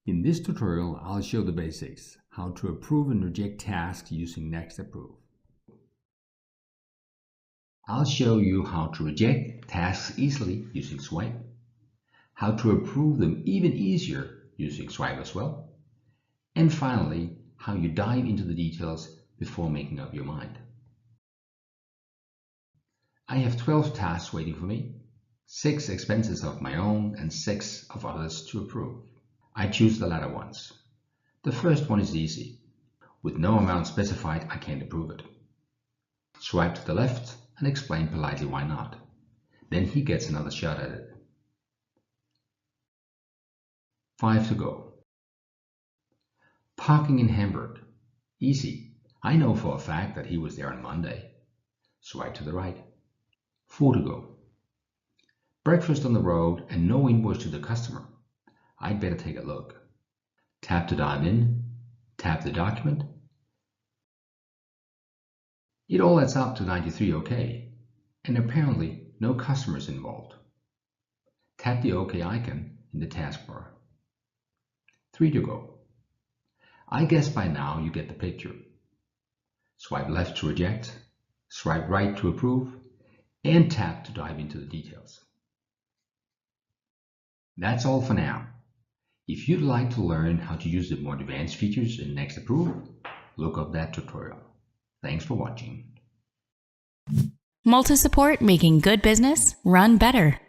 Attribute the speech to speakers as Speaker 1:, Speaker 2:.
Speaker 1: In this tutorial, I'll show the basics, how to approve and reject tasks using NextApprove. I'll show you how to reject tasks easily using Swipe, how to approve them even easier using Swipe as well, and finally, how you dive into the details before making up your mind. I have 12 tasks waiting for me, 6 expenses of my own and 6 of others to approve. I choose the latter ones. The first one is easy. With no amount specified, I can't approve it. Swipe to the left and explain politely why not. Then he gets another shot at it. 5 to go. Parking in Hamburg. Easy. I know for a fact that he was there on Monday. Swipe to the right. 4 to go. Breakfast on the road and no invoice to the customer. I'd better take a look. Tap to dive in. Tap the document. It all adds up to 93 OK, and apparently no customers involved. Tap the OK icon in the taskbar. 3 to go. I guess by now you get the picture. Swipe left to reject, swipe right to approve, and tap to dive into the details. That's all for now. If you'd like to learn how to use the more advanced features in NextApprove, look up that tutorial. Thanks for watching.
Speaker 2: Multi-Support, making good business run better.